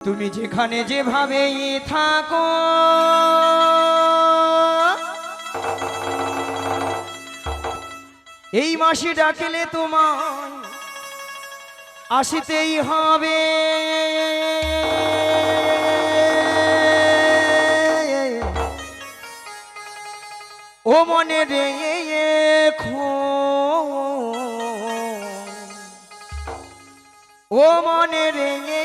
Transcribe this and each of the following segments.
তুমি যেখানে যেভাবে থাকো এই মাসে ডাকলে তোমায় আসিতেই হবে। ও মনে রেখো, ও মনে রেখো,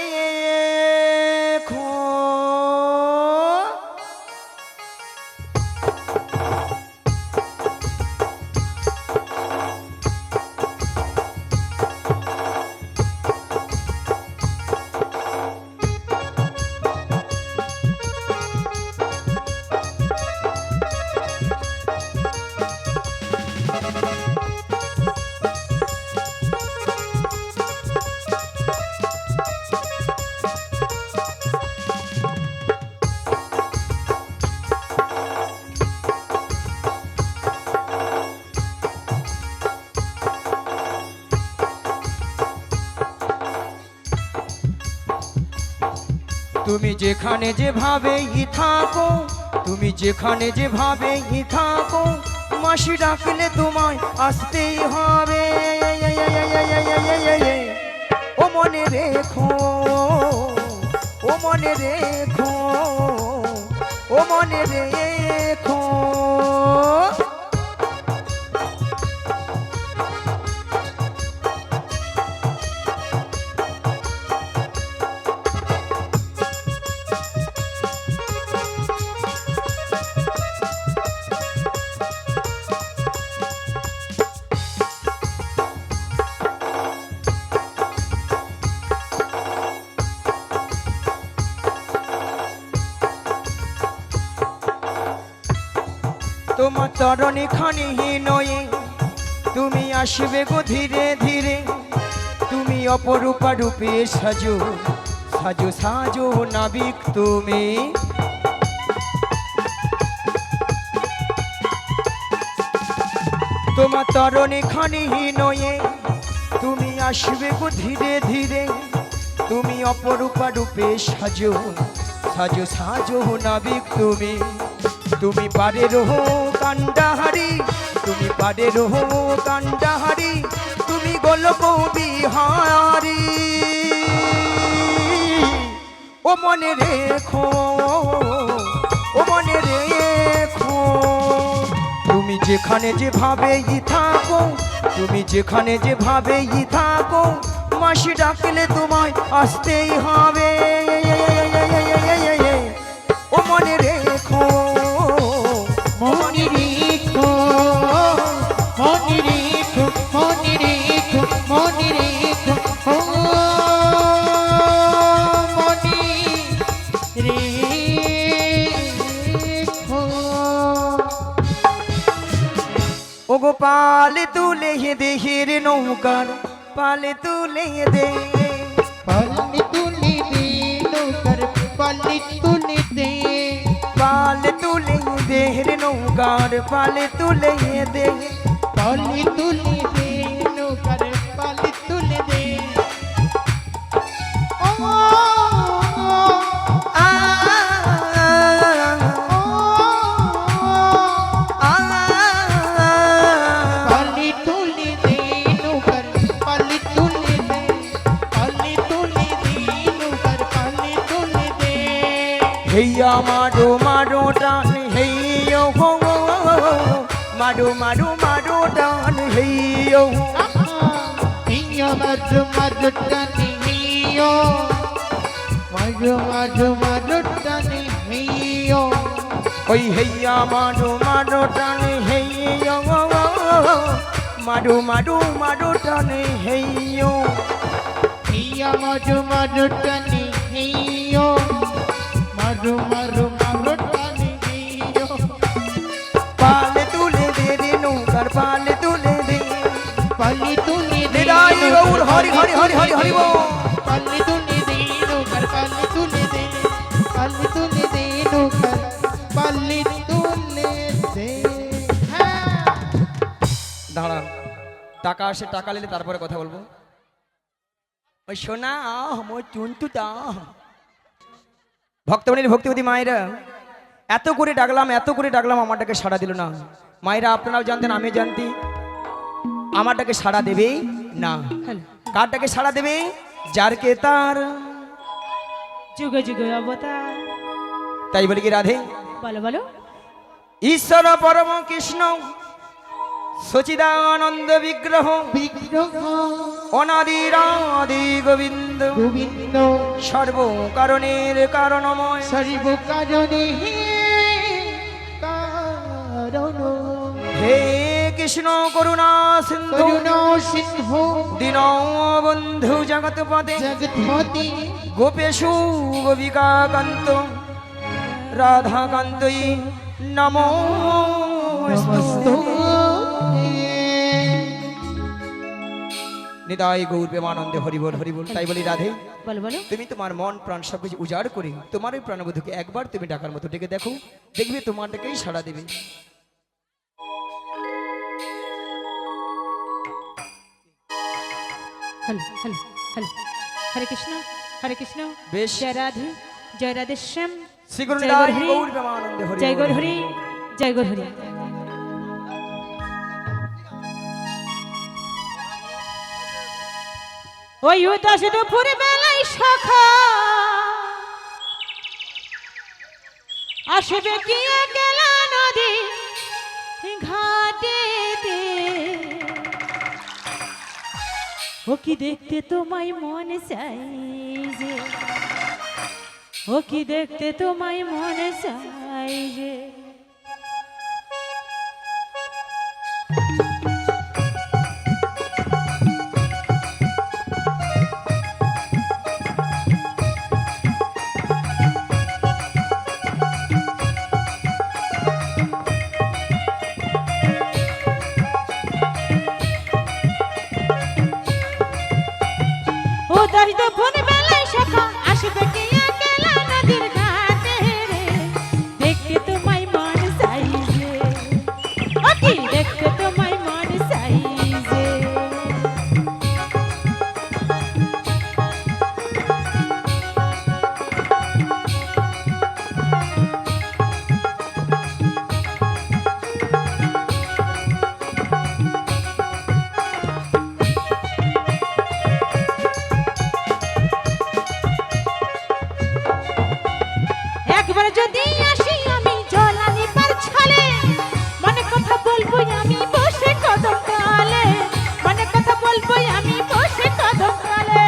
তুমি যেখানে যেভাবেই থাকো, তুমি যেখানে যেভাবেই থাকো মাসি ডাকলে তোমায় আসতেই হবে। ও মনে রেখো, ও মনে রেখো, ও মনে রেখো। তোমার তরণে খানিহীন নয়ে তুমি আসবে গো ধীরে ধীরে, তুমি অপরূপা রূপে সাজো সাজো সাজো নাবিক তুমি। তোমার তরণে খানিহীন নয়ে তুমি আসবে গো ধীরে ধীরে, তুমি অপরূপা রূপে সাজো সাজো সাজো নাবিক তুমি। তুমি পারে রহো কান্ডাহারি, তুমি পারে রহো কান্ডাহারি, তুমি গোলক বিহারি। ও মনে রেখো, ও মনে রেখো। তুমি যেখানে যেভাবেই থাকো, তুমি যেখানে যেভাবেই থাকো মাসি ডাকলে তোমায় আসতেই হবে। ও মনে রেখো, মনে রেখো, মনে রেখো, মনে রেখো, মনে রেখো, ও মনে রেখো। ও গো পালে তুলে দেহের নৌকার পালে তুলে দে, পাল্লি তুলে দে নৌকার পাল্লি তুলে দে, পালে তুলে দেহের নৌকার পালে তুলে দে, পাল্লি তুলে দে নৌকার পাল্লি তুলে দে। ও আ আ পাল্লি তুলে দে নৌকার পাল্লি তুলে দে, পাল্লি তুলে দে নৌকার পাল্লি তুলে দে। হেইয়া মারো মারো টান হেইয়ো হো, মারো মারো মারো টান হেইয়ো। হিয়ো মারু মারু টানি হিয়ো, মারু মারু মারু টানি হিয়ো। ওই হেইয়া মারো মারো টান হেইয়ো, মারো মারো মারো টান হেইয়ো। হিয়ো মারু মারু টানি হিয়ো, মারু মারু মারু টানি হিয়ো। পালে তুলে দে রে নৌকার পালে তুলে দে, পাল্লি তুলে দে রাই গৌর হরি হরি হরি হরি হরি বল। পাল্লি তুলে দে নৌকার পাল্লি তুলে দে, পাল্লি তুলে দে নৌকার পাল্লি তুলে দে। হ্যাঁ দাঁড়ান, টাকা আসে, টাকা নিলে তারপরে কথা বলবো। ওই সোনা আমার চুনটুটা ভক্তমণির ভক্তিবতী মায়েরা এত করে ডাকলাম আমারটাকে সাড়া দিল না। মায়েরা আপনারাও জানতেন, আমি জানতি, আমারটাকে সাড়া দেবে না। কারটাকে সাড়া দেবে? যারকে তার যুগে যুগে অবতার। তাই বলি কি রাধে? বলো বলো। ঈশ্বর পরম কৃষ্ণ সচিদানন্দ বিগ্রহ বিগ্রহ অনাদিরাদি গোবিন্দ গোবিন্দ সর্ব কারণের কারণময় সর্ব কারণে কারণ হে কৃষ্ণ করুণা সিন্ধু করুণা সিন্ধু দীন বন্ধু জগৎপদে জগৎপতি গোপেশু গোপিকাকান্ত রাধাকান্তই নমোস্তু। নিতাই গৌর প্রেমানন্দে হরিবল হরিবল। তাই বলি রাধে, বলো বলো। তুমি তোমার মন প্রাণ সবকিছু উজাড় করে তোমার ওই প্রাণবধূকে একবার তুমি ডাকার মতো ডেকে দেখো, দেখবে তোমারটাকেই সাড়া দেবে। Hello hello hello. Hare Krishna Hare Krishna. বেশ। জয় রাধে শ্যাম। শ্রী গুরু জয় নিতাই গৌর হরি, গৌর প্রেমানন্দে হরিবল। জয় গৌর হরি, জয় গৌর হরি। ওই উদাস দুপুর বেলায় সখা আসবে কি একলা নদী ঘাটে, ও কি দেখতে তোমায় মন চাই যে, ও কি দেখতে তোমায় মন চাই যে। দুপুর বেলায় সখা আসবে কি একলা নদীর ঘাটে রে, দেখতে তোমায় মন চাই যে, ও কি দেখতে তোমায় মন চাই যে। একবার যদি আসি আমি জলানি পার ছলে, মনে কথা বলবো আমি বসে কদম তলে, মনে কথা বলবো আমি বসে কদম তলে।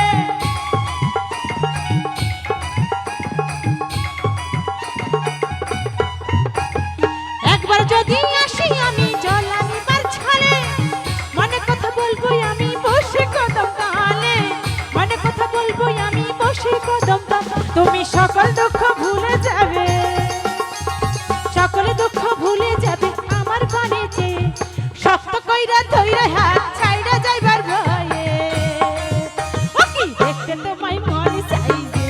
একবার যদি আসি আমি জলানি পার ছলে, মনে কথা বলবো আমি বসে কদম তলে, মনে কথা বলবো আমি বসে কদম তলে। তুমি সকল দুঃখ ভুলে যাবে, সকল দুঃখ ভুলে যাবে আমার পানে যে, শক্ত কইরা ধইরা হাত ছাইরা যাইবার ভয়ে, ও কি দেখতে তোমায় মন চাই যে,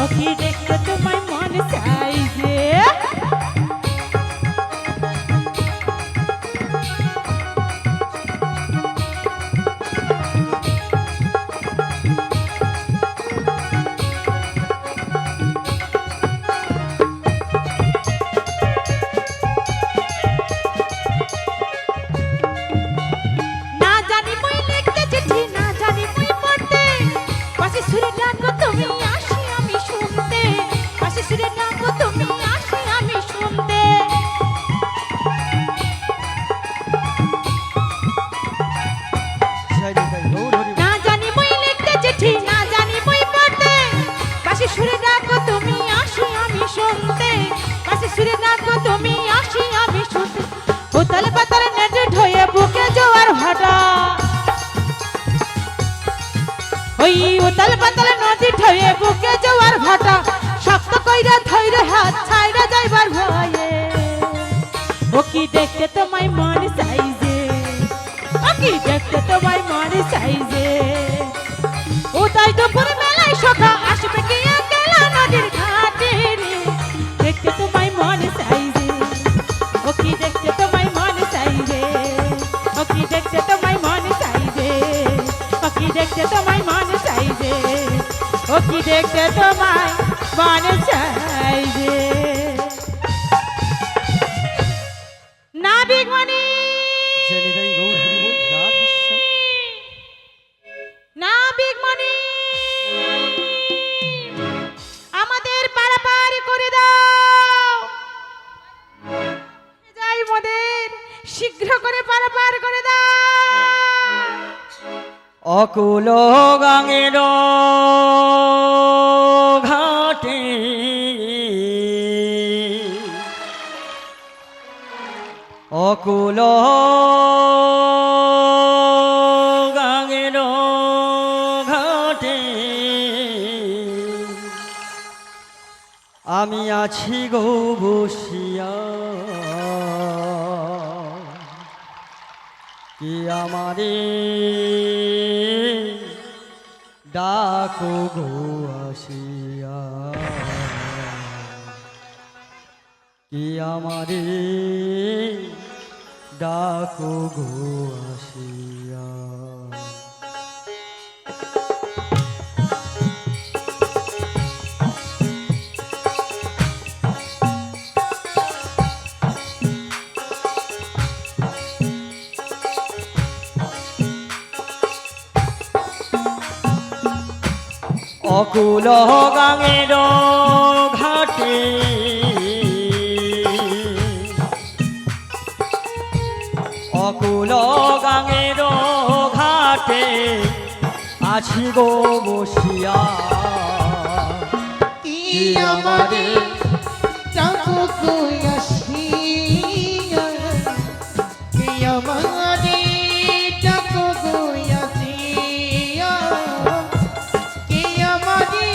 ও কি দেখতে তোমায় মন চাই যে। না জানি মই লিখতে চিঠি, না জানি মই পড়তে, পাশে সুরে ডাকো তুমি আসি আমি শুনতে, পাশে সুরে ডাকো তুমি আসি আমি শুনতে। জয় নিতাই গৌর হরিবল। না জানি মই লিখতে চিঠি, না জানি মই পড়তে, পাশে সুরে ডাকো তুমি আসি আমি শুনতে, পাশে সুরে ডাকো তুমি আসি আমি শুনতে। উতাল পাতাল নেটে ঢয়ে বুকে জোয়ার ভাটা, ওই উতাল পাতাল নদী ঢয়ে বুকে জোয়ার ভাটা, শক্ত কইরা ধইরে হাত ছাইরা যাইবার ভয়ে, ও কি দেখতে তোমায় মন চাই যে, ও কি দেখতে তোমায় মন চাই যে। উতাই দুপুর বেলায় সখা আসবে কি একলা নদীর ঘাটে রে, দেখতে তোমায় মন চাই যে, ও কি দেখতে তোমায় মন চাই যে, ও কি দেখতে তোমায় মন চাই যে, ও কি দেখতে তোমায় মন চাই যে, ও কি দেখতে তোমায় মন চাই। বিগমানি জেনিদাই গৌর হরি বল রাধে শ্যাম। না বিগমানি আমাদের পারাপার করে দাও যাই মোদের শীঘ্র করে পারাপার করে দাও অকুল গাঙের ঘাটে অকুল গাঙের ঘাটে আমি আছি গো বসিয়া কি আমারে ডাকো গো আসিয়া কি আমারে ডাকো গো আসিয়া অকুল গাঙের ঘাটে অকুল গাঙের ঘাটে আছি গো বসিয়া কি আমারে ডাকো গো আসিয়া কি আমারে ডাকো গো আসিয়া কি আমারে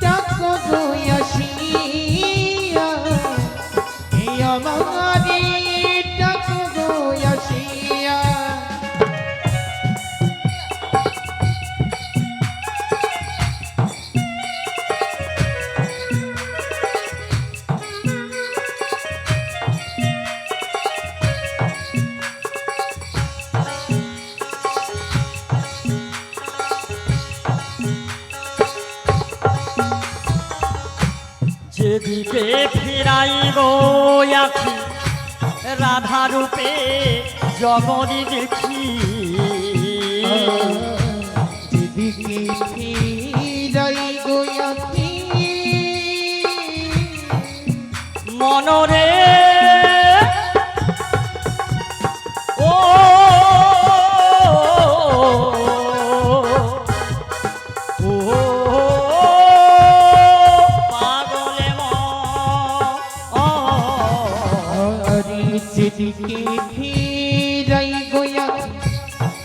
ডাকো গো আসিয়া কি আমারে ডাকো গো আসিয়া যেদিকে ফিরাই গো আখি রাধা রূপে জগরি দেখি যেদিকে ফিরাই গো আখি মনরে ও ও পাগলে আরে যেদিকে ফিরাই গো আখি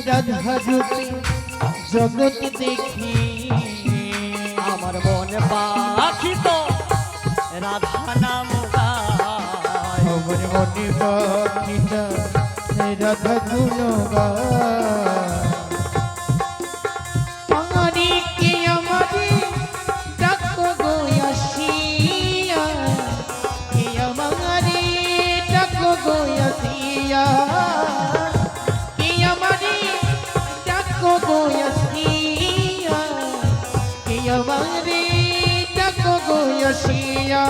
রাধা রূপে জগৎ দেখি আমার মন পাখি তো রাধা নাম গায় আমার মনে পাখিটা রাধা গুণগায় আমারে কে আমারে ডাকো গো আসিয়া কে আমারে ডাকো গো আসিয়া কে আমারে ডাকো গো আসিয়া কে আমারে ডাকো গো আসিয়া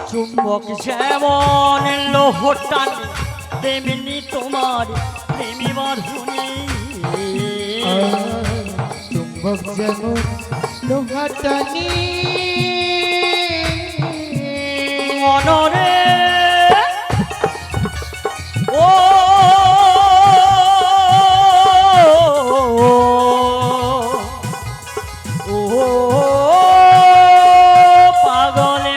চুম্বক যেমন লোহটান তেমনি তোমার প্রেমী বাঁধুনি চুম্বক যেমন লোহাটানি মনরে ও ও পাগলে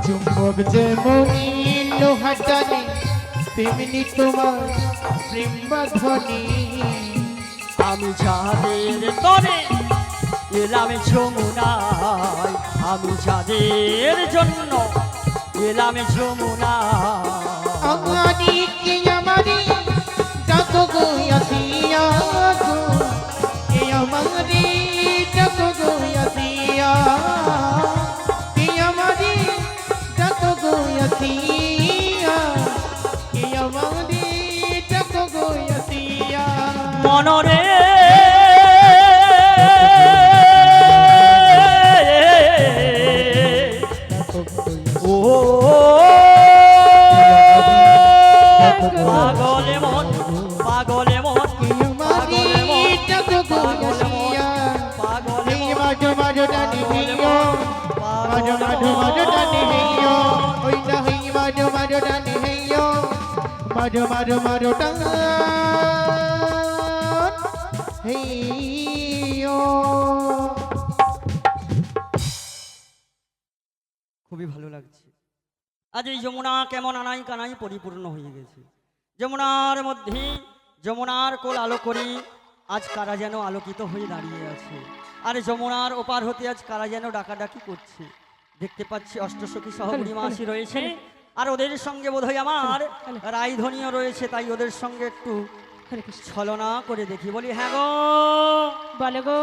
চুম্বক যেমন লোহাটানি তেমনি তোমার প্রেম বাঁধনি আমি যাদের তরে এলাম যমুনায় আমি যাদের জন্য এলাম যমুনা আমারি কে আমারি ডাকো গো আসিয়া গো কে আমারি ডাকো গো আসিয়া কে আমারি ডাকো গো আসিয়া কে আমারি ডাকো গো আসিয়া মনরে ও পাগলে মন পাগলে মন কে আমারি ডাকো গো আসিয়া পাগলে হে মাঝো মাঝো টানি হেইও মাঝো মাঝো মাঝো টানি হেইও ওই না হেই মাঝো মাঝো টানি হেইও মাঝো মাঝো মাঝো টান হেইও খুবই ভালো লাগছে। আজ এই যমুনা কেমন আনাই কানাই পরিপূর্ণ হয়ে গেছে। যমুনার মধ্যে যমুনার কোল আলো করি আজ কারা যেন আলোকিত হয়ে দাঁড়িয়ে আছে। আর যমুনার ওপার হতে আজ কারা যেন ডাকাডাকি করছে। দেখতে পাচ্ছি অষ্টসখী সহ বুড়িমাসি রয়েছে, আর ওদের সঙ্গে বোধহয় আমার রায়ধনীও রয়েছে, তাই ওদের সঙ্গে একটু হরে কৃষ্ণ। ছলনা করে দেখি। বলি হ্যাঁ গো, বলো গো,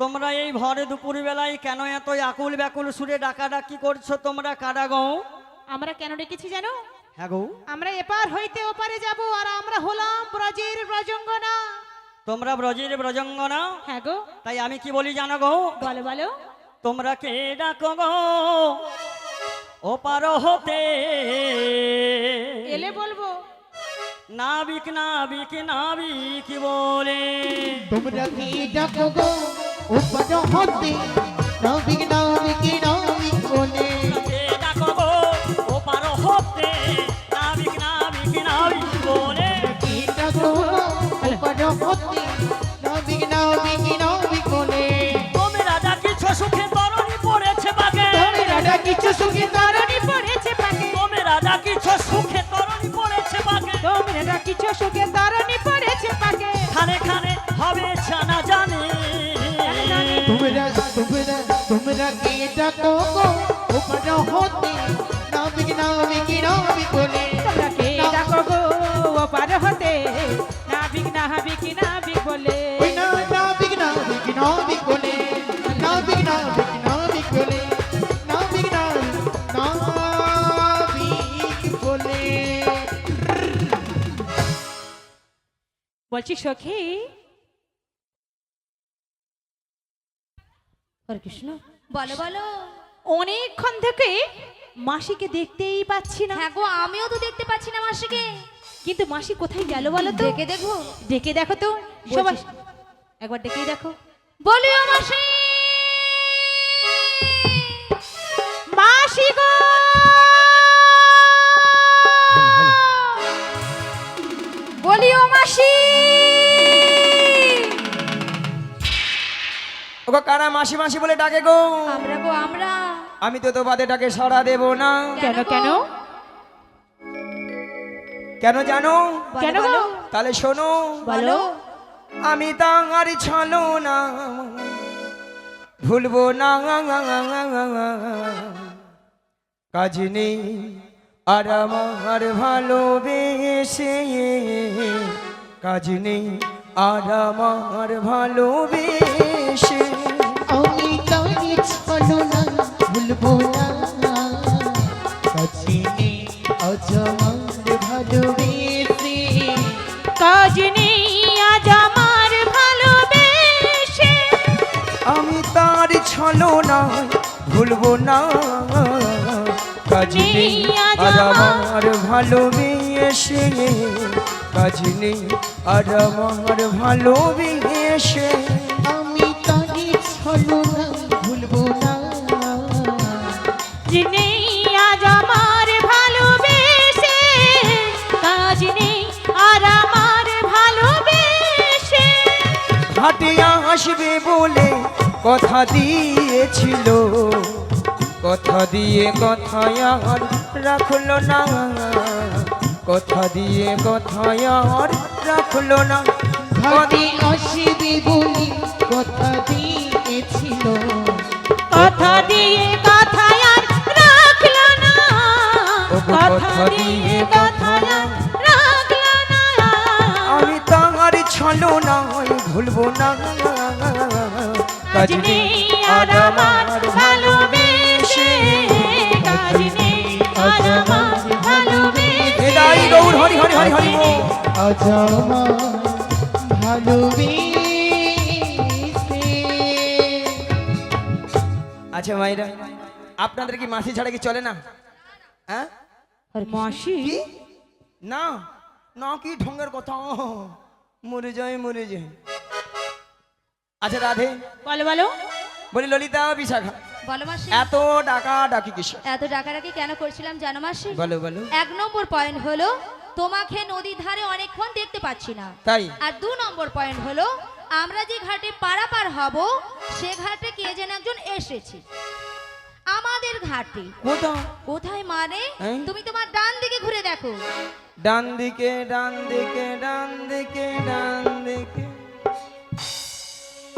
তোমরা এই ভরে দুপুর বেলায় কেন এত আকুল ব্যাকুল সুরে ডাকাডাকি করছো? তোমরা কারা গো? আমরা কেন ডেকেছি জানো? হ্যাঁ গো, আমরা এপার হইতে ওপারে যাব, আর আমরা হলাম ব্রজের ব্রজঙ্গনা। তোমরা ব্রজের ব্রজঙ্গনা? হ্যাঁ গো, তাই আমি কি বলি জানো গো? বলো বলো। তোমরা কে ডাকো গো ওপার হতে? এলে বলবো। নাবিক নাবিক নাবিক বলে তোমরা কি ডাকো গো উপর হতে নাবিক নাবিক নাবিক বলে কে ডাকো গো ওপার হতে? নাবিক নাবিক নাবিক বলে কি ডাকো গো উপর হতে নাবিক নাবিক নাবিক বলে তোমরা ডাকিছ সুখে তরণী পড়েছে বাগে। তোমরা ডাকিছো সুখে তরণী পড়েছে পাকে, তোমরা ডাকিছ সুখে তরণী পড়েছে বাগে। তোমরা কিছু সুখে তরণী পড়েছে পাকে। খানে খানে হবে জানা জানি। তোমরা তোমরা তোমরা কি ডাকো গো উপর হতে নাবিক নাবিক নাবিক বলে তোমরা কে ডাকো গো ওপার হতে? নাবিক নাবিক নাবিক বলে। ওই না নাবিক নাবিক নাবিক বলে নাবিক নাবিক নাবিক বলে নাবিক নাবিক নাবিক বলে বলছি সখী, হরে কৃষ্ণ, বলো বলো। অনেকক্ষণ থেকে মাসিকে দেখতেই পাচ্ছি না। হ্যাঁ গো, আমিও তো দেখতে পাচ্ছি না মাসিকে। কিন্তু মাসি কোথায় গেল বলো তো? দেখে দেখো। ডেকে দেখো তো সবাই, একবার ডেকেই দেখো। বলিও মাসি। মাসি গো, বলিও মাসি। ওগো কারা মাসি মাসি বলে ডাকে গো? আমরা গো আমরা। আমি তো তোমাদের ডাকে সাড়া দেব না। কেন কেন কেন জানো? বলো, কেন গো? বলো। তাহলে শোনো। বলো। আমি তাঙার ছলো না ভুলবো না কাজ নেই আর আমার ভালোবেসে, কাজ নেই আর আমার ভালোবেসে। আমি তাই ছলো না ভুলবো না কাছে নেই আজ আমার ভালোবেসে কাজ নেই আজ আমার ভালোবেসে। আমি তার ছলো না ভুলবো না কাজ নেই আর আমার ভালোবেসে, কাজ নেই আর আমার ভালোবেসে। আমি তাই ছলো না ভুলবো না নেই আজ আমার ভালোবেসে, কাজ নেই আর আমার ভালোবেসে। ঘাটে আসবে বলে কথা দিয়েছিল, কথা দিয়ে কথায় আর রাখলো না, কথা দিয়ে কথায় আর রাখলো না। ঘাটে আসবে বলি কথা দিয়েছিল কথা দিয়ে কথা রাখলো না আমি তাহার ছলো না ভুলবো না কাজ নেই আর আমার ভালোবেসে কাজ নেই আর আমার ভালোবেসে এটাই গৌর হরি হরি হরি হরি বল। আজ আমার ভালোবেসে আচ্ছা মাইরা আপনাদের কি মাসি ছাড়া কি চলে না? হ্যাঁ মাসি কি না না কি ঢঙ্গের কথা মরে যায় মরে যায়। আচ্ছা রাধে বলো বলো বলি ললিতা বিশাখা বলো মাসি এত ডাকা ডাকি কিসে? এত ডাকাডাকি কেন করছিলাম জানো মাসি? বলো বলো। 1 নম্বর পয়েন্ট হলো তোমাকে নদীর ধারে অনেকক্ষণ দেখতে পাচ্ছি না। তাই আর 2 নম্বর পয়েন্ট হলো আমরা যে ঘাটে পারাপার হব সে ঘাটে কে যেন একজন এসেছে আমাদের ঘাটে। কোথাও কোথায় মানে হ্যাঁ? তুমি তোমার ডান দিকে ঘুরে দেখো। ডান দিকে ডান দিকে ডান দিকে ডান দিকে